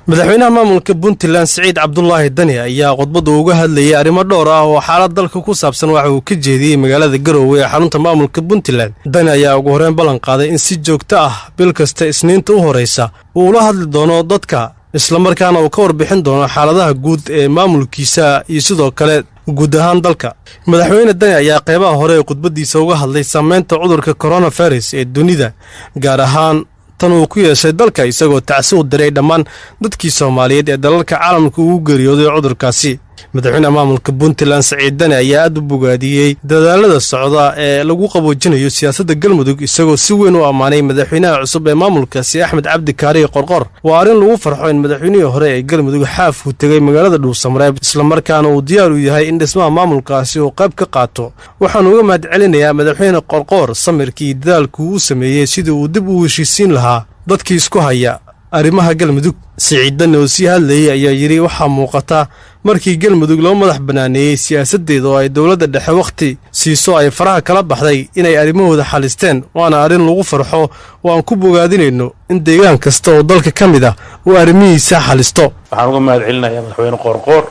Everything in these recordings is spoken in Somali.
madaxweynaha maamulka Puntland Saciid Cabdullaahi Dani ayaa khudbad uga hadlayay arrimo dhowr ah oo xaalad dalka ku saabsan waxa uu ka jeediyay magaalada Garowe ee xarunta maamulka Puntland. Dani ayaa ugu horreyn ballan qaaday in si joogto ah bil kasta Isniinta u horeysa uu la hadli doono dadka isla markaana uu ka warbixin doono xaaladaha guud ee maamulkiisa iyo sidoo kale guud ahaan dalka. madaxweyne Dani ayaa qaybaha hore ee khudbadiisa uga hadlay saameynta cudurka coronavirus ee dunida gaar ahaan tan uu ku yeeshay dalka isagoo tacsi u diray dhammaan dadkii Soomaaliyeed ee dalalka caalamka ugu geeriyooday cudurkaasi. madaxweynaha maamulka Puntland Saciid Dani ayaa aad u bogaadiyay dadaalada socda ee lagu qaboojinayo siyaasadda Galmudug isagoo si weyn u amaanay madaxweynaha cusub ee maamulkaasi Axmed Cabdi Kaari Qorqor. waa arrin lagu farxo in madaxweynihii hore ee Galmudug xaaf uu tagay magaalada Dhuusamareeb isla markaana uu diyaar u yahay in dhismaha maamulkaasi uu qayb ka qaato. waxaan uga mahadcelinayaa madaxweyne Qorqor samirkii dadaalku uu sameeyay sidii uu dib u heshiisiin lahaa dadkii isku haya arrimaha Galmudug. Saciid Dani oo sii hadlayay ayaa yiri waxaa muuqata markii Galmudug loo madax banaaneeyay siyaasadeeda oo ay dawladda dhexe waqti siiso ay faraha kala baxday inay arrimahooda xalisteen. waana arrin lagu farxo oo aan ku bogaadinayno in deegaan kasta oo dalka ka mid ah uu arrimihiisa xalisto. waxaan uga mahadcelinayaa madaxweyne Qorqor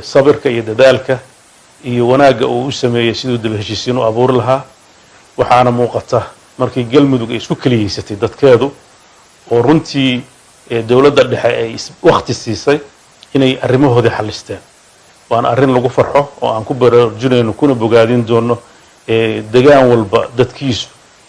sabirka iyo dadaalka iyo wanaagga uu u sameeyay sidoo dib heshiisiin u abuur lahaa. waxaana muuqata markii Galmudug ay isku kaliyeysatay dadkeedu oo runtii dawladda dhexe ay waqti siisay inay arrimahooda xalisteen. waana arrin lagu farxo oo aan ku baraarujinayno kuna bogaadin doono deegaan walba dadkiisu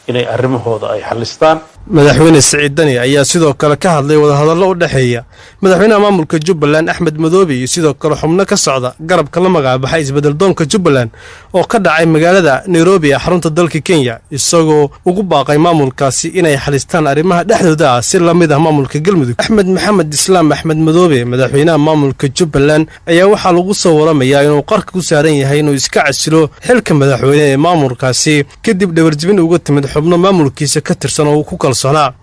inay arrimahooda ay xalistaan. madaxweyne Saciid Dani ayaa sidoo kale ka hadlay wadahadallo u dhaxeeya madaxweynaha maamulka Jubbaland Axmed Madoobe iyo sidoo kale xubno ka socda garabka la magacaabaxay isbedel doonka Jubbaland oo ka dhacay magaalada Nairobi ee xarunta dalka Kenya isagoo ugu baaqay maamulkaasi inay xalistaan arrimaha dhexdooda ah si la mid ah maamulka Galmudug. Axmed Maxamed Islaam Axmed Madoobe madaxweynaha maamulka Jubbaland ayaa waxaa lagu soo waramayaa inuu qarka ku saaran yahay inuu iska casilo xilka madaxweyne ee maamulkaasi kadib dhawarjibin uga timid xubno maamulkiisa ka tirsan oo ku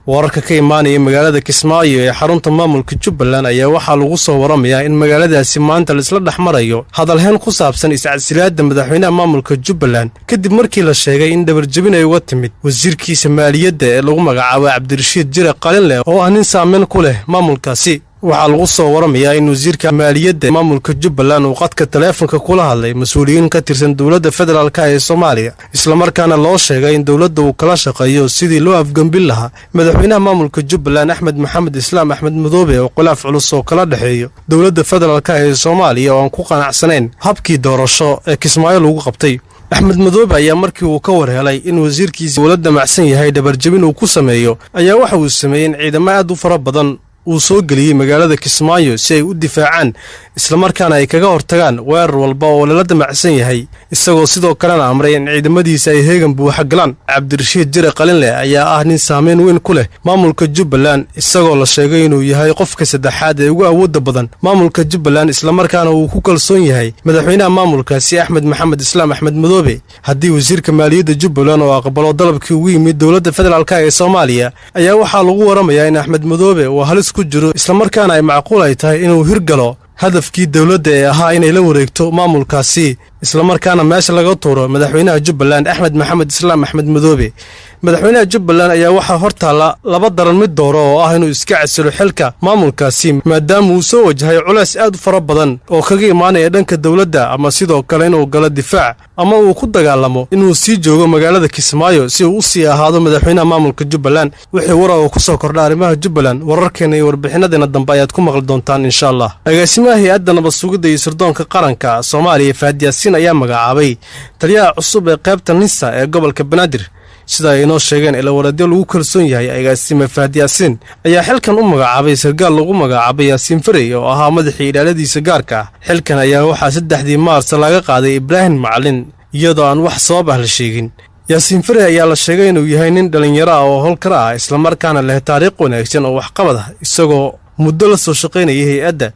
wararka ka imaanaya magaalada Kismaayo ee xarunta maamulka Jubbaland ayaa waxaa lagu soo waramayaa in magaaladaasi maanta la isla dhaxmarayo hadalhayn ku saabsan iscasilaadda madaxweynaha maamulka Jubbaland kadib markii la sheegay in dhabarjabin ay uga timid wasiirkiisa maaliyadda ee lagu magacaabo Cabdirashiid Jire Qalinle oo ah nin saameyn ku leh maamulkaasi. waxaa lagu soo waramayaa in wasiirka maaliyadda maamulka Jubbaland uu qadka taleefanka kula hadlay mas'uuliyiin ka tirsan dawladda federaalka ee Soomaaliya isla markaana loo sheegay in dawladda uu kala shaqeeyo sidii loo afgambin lahaa madaxweynaha maamulka Jubbaland Axmed Maxamed Islaam Axmed Madoobe oo khilaaf culus oo kala dhaxeeyo dawladda federaalka ee Soomaaliya oo aan ku qanacsanayn habkii doorasho ee Kismaayo lagu qabtay. Axmed Madoobe ayaa markii uu ka warhelay in wasiirkiisa dawladda macsan yahay dhabarjabin uu ku sameeyo ayaa waxa uu sameeyay in ciidamo aad u fara badan uu soo geliyay magaalada Kismaayo si ay u difaacaan isla markaana ay kaga hortagaan weerar walba oo la damacsan yahay isagoo sidoo kalena amray in ciidamadiisa ay heegan buuxa galaan. Cabdirashiid Jire Qalinle ayaa ah nin saameyn weyn ku leh maamulka Jubbaland isagoo la sheegay inuu yahay qofka saddexaad ee ugu awoodda badan maamulka Jubbaland isla markaana uu ku kalsoon yahay madaxweynaha maamulkaasi Axmed Maxamed Islaam Axmed Madoobe. haddii wasiirka maaliyadda Jubbaland oo aqbalo dalabkii ugu yimid dawladda federaalka ee Soomaaliya ayaa waxaa lagu waramayaa in Axmed Madoobe uu halis ku jiro isla markaana ay macquul ay tahay inuu hirgalo hadafkii dawladda ee ahaa inay la wareegto maamulkaasi isla markaana meesha laga tuuro madaxweynaha Jubbaland Axmed Maxamed Islaam Axmed Madoobe. madaxweynaha Jubbaland ayaa waxaa hortaala laba daran mid dooro oo ah inuu iska casilo xilka maamulkaasi maadaama uu soo wajahay culays aad u fara badan oo kaga imaanaya dhanka dawladda ama sidoo kale inuu galo difaac ama uu ku dagaalamo inuu sii joogo magaalada Kismaayo si uu u sii ahaado madaxweynaha maamulka Jubbaland. wixii warar oo ku soo kordha arrimaha Jubbaland wararkeena iyo warbixinadeena dambe ayaad ku maqli doontaan insha Allah. agaasimaha hay'adda nabad sugidda iyo sirdoonka qaranka Soomaaliya Faad Yaasiin ayaa magacaabay taliyaha cusub ee qaybta NISA ee gobolka Banaadir sida ay inoo sheegeen ila waradyo lagu kalsoon yahay. agaasime Faad Yaasiin ayaa xilkan u magacaabay sargaal lagu magacaabay Yaasiin Farey oo ahaa madaxii ilaaladiisa gaarka ah. xilkan ayaa waxaa 3 Maarso laga qaaday Ibraahim Macalin iyadoo aan wax sabab ah la sheegin. Yaasiin Farey ayaa la sheegay inuu yahay nin dhalinyaro ah oo howlkar ah isla markaana leh taariikh wanaagsan oo waxqabad ah isagoo muddo la soo shaqaynayay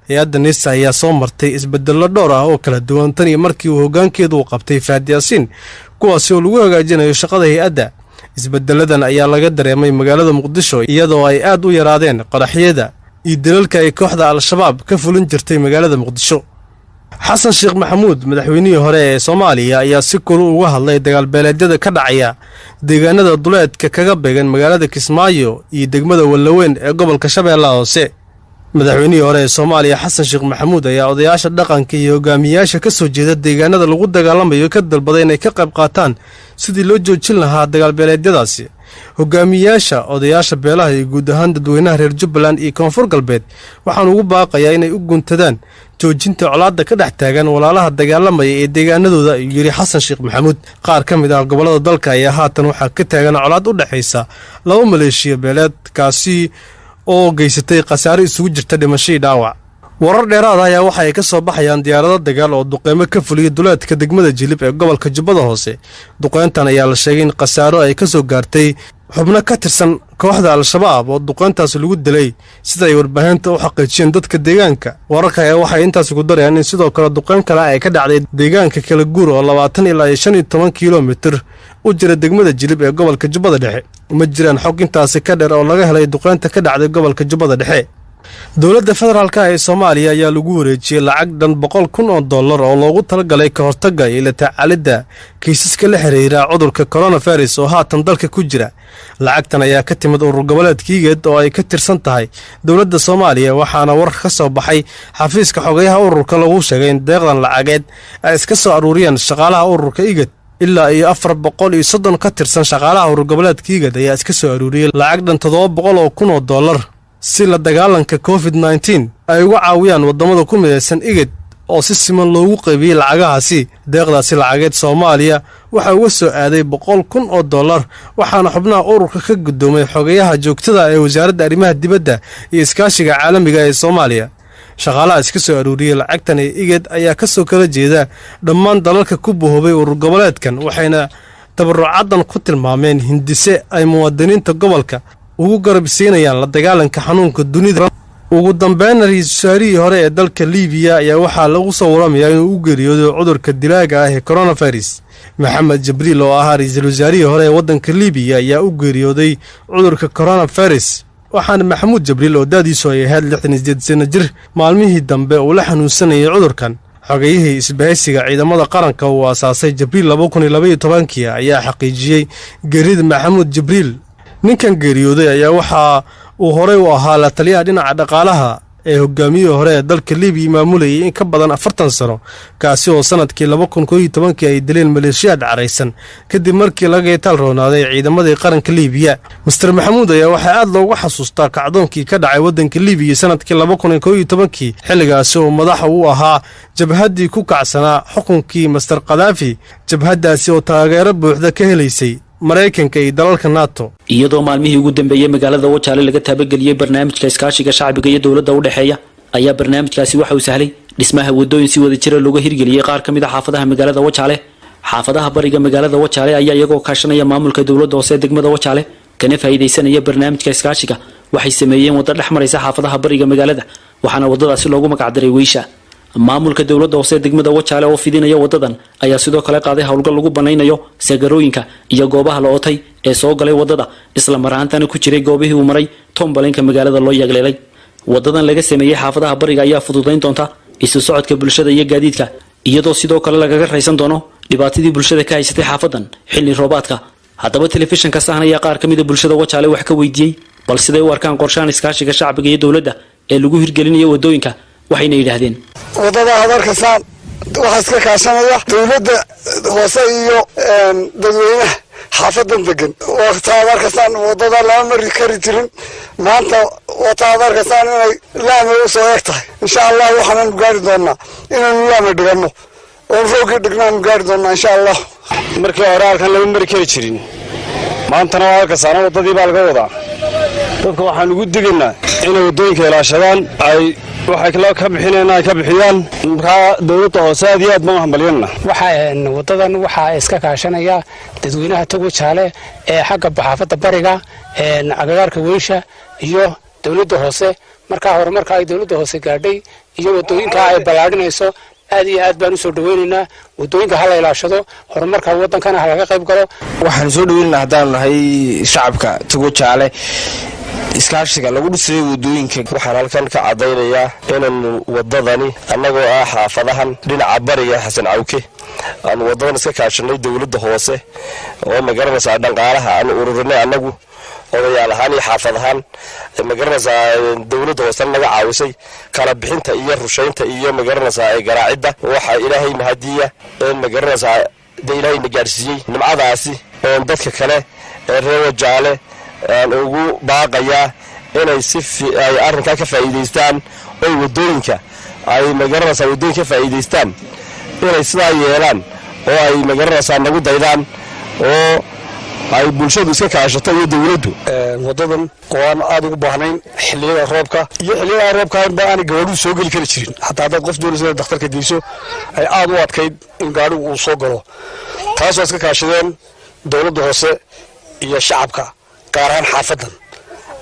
hay'adda NISA ayaa soo martay isbedello dhowr ah oo kala duwan tan iyo markii uu hoggaankeedu qabtay Faad Yaasiin kuwaas oo lagu hagaajinayo shaqada hay'adda. isbedeladan ayaa laga dareemay magaalada Muqdisho iyadoo ay aad u yaraadeen qaraxyada iyo dilalka ay kooxda Al-Shabaab ka fulin jirtay magaalada Muqdisho. xasan Sheekh Maxamuud madaxweynihii hore ee Soomaaliya ayaa si kulul uga hadlay dagaal beeleedyada ka dhacaya deegaanada duleedka kaga beegan magaalada Kismaayo iyo degmada Walaweyn ee gobolka Shabeellaha Hoose. madaxweynihii hore ee Soomaaliya Xasan Sheekh Maxamuud ayaa odayaasha dhaqanka iyo hogaamiyaasha ka soo jeeda deegaanada lagu dagaalamayo ka dalbaday inay ka qayb qaataan sidii loo joojin lahaa dagaal beeleedyadaasi. hogaamiyaasha odayaasha beelaha iyo guud ahaan dadweynaha reer Jubbaland iyo Koonfur Galbeed waxaan ugu baaqayaa inay u guntadaan joojinta colaadda ka dhex taagan walaalaha dagaalamaya ee deegaanadooda ayuu yiri Xasan Sheekh Maxamuud. qaar ka mid ah gobolada dalka ayaa haatan waxaa ka taagan colaad u dhaxaysa laba maleeshiya beeleed kaasi oo geysatay khasaare isugu jirta dhimasho iyo dhaawac. warar dheeraad ah ayaa waxa ay ka soo baxayaan diyaarado dagaal oo duqeymo ka fuliyay duleedka degmada Jilib ee gobolka Jubbada Hoose. duqeyntan ayaa la sheegay in khasaaro ay ka soo gaartay xubno ka tirsan kooxda Al-Shabaab oo duqeyntaas lagu dilay sida ay warbaahinta u xaqiijiyeen dadka deegaanka. wararka ayaa waxay intaas ugu darayaan in sidoo kale duqeyn kale ay ka dhacday deegaanka kala guur oo 20 ilaa 15 kiiloomitir u jira degmada Jilib ee gobolka Jubbada Dhexe. ma jiraan xog intaas ka dheer oo laga helay duqeynta ka dhacday gobolka Jubbada Dhexe. dowladda federaalka ee Soomaaliya ayaa lagu wareejiyay lacag dhan $100,000 oo loogu talagalay ka hortagga iyo la tacaalidda kiisaska la xiriira cudurka coronavirus oo haatan dalka ku jira. lacagtan ayaa ka timid urur goboleedka IGAD oo ay ka tirsan tahay dowladda Soomaaliya, waxaana war ka soo baxay xafiiska xogayaha ururka lagu sheegay in deeqdan lacageed ay iska soo aruuriyeen shaqaalaha ururka IGAD. ilaa iyo 430 ka tirsan shaqaalaha urur goboleedka IGAD ayaa iska soo aruuriyay lacag dhan $700,000 si la dagaalanka COVID-19 ay uga caawiyaan wadamada ku midaysan IGAD oo si siman loogu qaybiyay lacagahaasi. deeqdaasi lacageed Soomaaliya waxa uga soo aaday $100,000 waxaana xubnaha ururka ka gudoomay xogayaha joogtada ee wasaaradda arrimaha dibadda iyo iskaashiga caalamiga ee Soomaaliya. shaqaalaha iska soo aruuriyay lacagtan ee IGAD ayaa ka soo kala jeeda dhammaan dalalka ku boobay urur goboleedkan, waxayna tabarucadan ku tilmaameen hindise ay muwaadiniinta gobolka ugu garab siinayaan la dagaalanka xanuunka dunida. ugu dambeyn ra'iisul wasaarihii hore ee dalka Liibiya ayaa waxaa lagu soo waramayaa inuu u geeriyooday cudurka dilaaga ah ee coronavirus. Maxamed Jibriil oo ahaa ra'iisul wasaarihii hore ee waddanka Liibiya ayaa u geeriyooday cudurka coronavirus, waxaana Maxamuud Jibriil oo daadiisu ay ahayd 68 sano jir maalmihii dambe uu la xanuunsanayay cudurkan. xogayihii isbahaysiga ciidamada qaranka uu aasaasay Jibriil 2012 ayaa xaqiijiyay geerida Maxamuud Jibriil. ninkan geeriyooday ayaa waxa uu horey u ahaa la taliyaha dhinaca dhaqaalaha ee hogaamiyihii hore ee dalka Liibiya maamulayay in ka badan 40 sano, kaasi oo sanadkii 2011 ay dileen maleeshiyaad caraysan kadib markii laga taal roonaaday ciidamadii qaranka Liibiya. Mr. Maxamuud ayaa waxa aad loogu xasuustaa kacdoonkii ka dhacay waddanka Liibiya sanadkii 2011 xilligaas oo madaxa uu ahaa jabhaddii ku kacsanaa xukunkii Mr. Qadaafi, jabhaddaasi oo taageero buuxda ka helaysay Mareykanka iyo dalalka NATO. iyadoo maalmihii ugu dambeeyay magaalada Wajaale laga taabageliyay barnaamijka iskaashiga shacbiga iyo dawladda u dhaxeeya ayaa barnaamijkaasi waxa uu sahlay dhismaha wadooyin si wada jir ah looga hirgeliyay qaar ka mid ah xaafadaha magaalada Wajaale. xaafadaha bariga magaalada Wajaale ayaa iyagoo kaashanaya maamulka dawladda hoose degmada Wajaale kana faa'iideysanaya barnaamijka iskaashiga waxay sameeyeen wada dhex maraysa xaafadaha bariga magaalada, waxaana wadadaasi loogu magac daray Weysha. maamulka dawladda hoose degmada Wajaale oo fidinaya wadadan ayaa sidoo kale qaaday hawlgal lagu banaynayo sagarooyinka iyo goobaha la ootay ee soo galay wadada, isla marhaantana ku jiray goobihii uu maray tombalenka magaalada loo yagleelay. wadadan laga sameeyay xaafadaha bariga ayaa fududeyn doonta isu socodka bulshada iyo gaadiidka, iyadoo sidoo kale lagaga raysan doono dhibaatadii bulshada ka haysatay xaafadan xilli roobaadka. haddaba telefishinka Sahan ayaa qaar ka mid ah bulshada Wajaale wax ka weydiiyay bal siday u arkaan qorshahan iskaashiga shacbiga iyo dawladda ee lagu hirgelinayo wadooyinka. waxayna yiraahdeen wadada hadarkasan waxa iska kaashanaya dawladda hoose iyo dadweynaha xaafadan degan. waqti hadarkasan wadada lama mari kari jirin, maanta waqti hadarkasan inay laama u soo egtahay. insha Allah waxaan gaari doonaa inaan laama dhigano oo roogi dhignaan gaari doonaa insha Allah. markii hore halkan lama mari kari jirin, maantana halkasan wadadii baa laga wadaa. dadka waxaan ugu digaynaa inay wadooyinka ilaashadaan, ay waxay kala ka bixinayaan ka bixiyaan. marka dawladda hoose aad iyo aad ma hambaliyana. wadadan waxa iska kaashanaya dadweynaha Wajaale ee xagga xaafada bariga agagaarka Weysha iyo dawladda hoose. marka horumarka ay dawladda hoose gaadhay iyo wadooyinka ay balaadhinayso aad iyo aad baan u soo dhaweynaynaa. wadooyinka hala ilaashado, horumarka wadankana ha laga qayb galo. waxaan soo dhaweynaynaa haddaan nahay shacabka Wajaale iskaashiga lagu dhisay wadooyinka. waxaan halkan ka cadaynayaa inaan wadadani annagoo ah xaafadahan dhinaca bariga Xasan Cawke aan wadadan iska kaashanay dawladda hoose oo magaranaysa dhaqaalaha aan ururinay annagu odayaal ahaan iyo xaafad ahaan magaranaysaa dawladda hoose naga caawisay kala bixinta iyo rushaynta iyo magaranaysaa garaacidda waxa ilaahay mahadiya in magaranaysaa ilaahay na gaarsiiyey nimcadaasi dadka kale reer Wajaale ugu baaqayaa inay ay arrinka ka faa'iideystaan oo wadooyinka ay magaranaysaa wadooyinka ka faa'iideystaan inay sidaa yeelaan oo ay magaranaysaa nagu daydaan oo ay bulshadu iska kaashato iyo dawladdu wadadan oo aan aad ugu baahnayn xilliyada roobka iyo xilliyada roobka aan gaadhu soo gali kari jirin hatta dad qof doonaysa dhakhtarka geyso ay aad u adkayd in gaadhu uu soo galo taasoo iska kaashadeen dawladda hoose iyo shacabka gaar ahaan xaafadan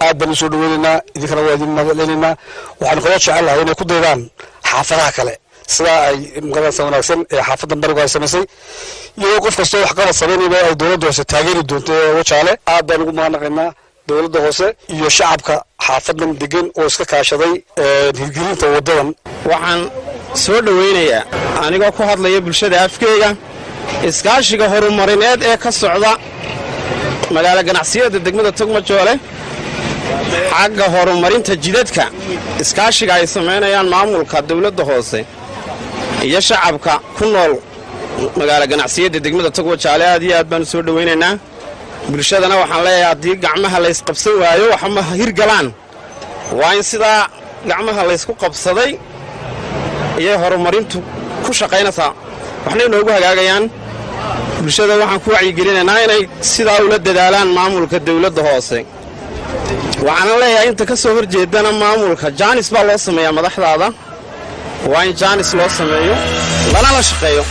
aad baan soo dhaweynaa idinkana waa idin madaleynaa waxaan kula jecelahay inay ku daydaan xaafadaha kale sida ay magaranaysaa wanaagsan ee xaafadan bariga ay samaysay iyo qof kasta wax qabad sameynaya ay dawladda hoose taageeri doonto Wajaale aad baan ugu mahadnaqaynaa dawladda hoose iyo shacabka xaafadan degan oo iska kaashaday hirgelinta wadadan waxaan soo dhaweynayaa anigoo ku hadlaya bulshada afkeega iskaashiga horumarineed ee ka socda magaala ganacsiyada degmada Togmajoole xagga horumarinta jidadka iskaashiga ay sameynayaan maamulka dawladda hoose iyo shacabka ku nool magaala ganacsiyada degmada Togmajoole aad iyo aad baan soo dhaweynaynaa bulshadana waxaan leeyahay haddii gacmaha la isqabsan waayo waxa ma hirgalaan waa in sidaa gacmaha la isku qabsaday iyo horumarintu ku shaqaynaysaa waxna inoogu hagaagayaan bulshada waxaan ku wacyigelinaynaa inay sidaa ula dadaalaan maamulka dawladda hoose waxaan leeyahay inta ka soo horjeedana maamulka jaanis baa loo sameeyaa madaxdaada waa in jaanis loo sameeyo lana la shaqeeyo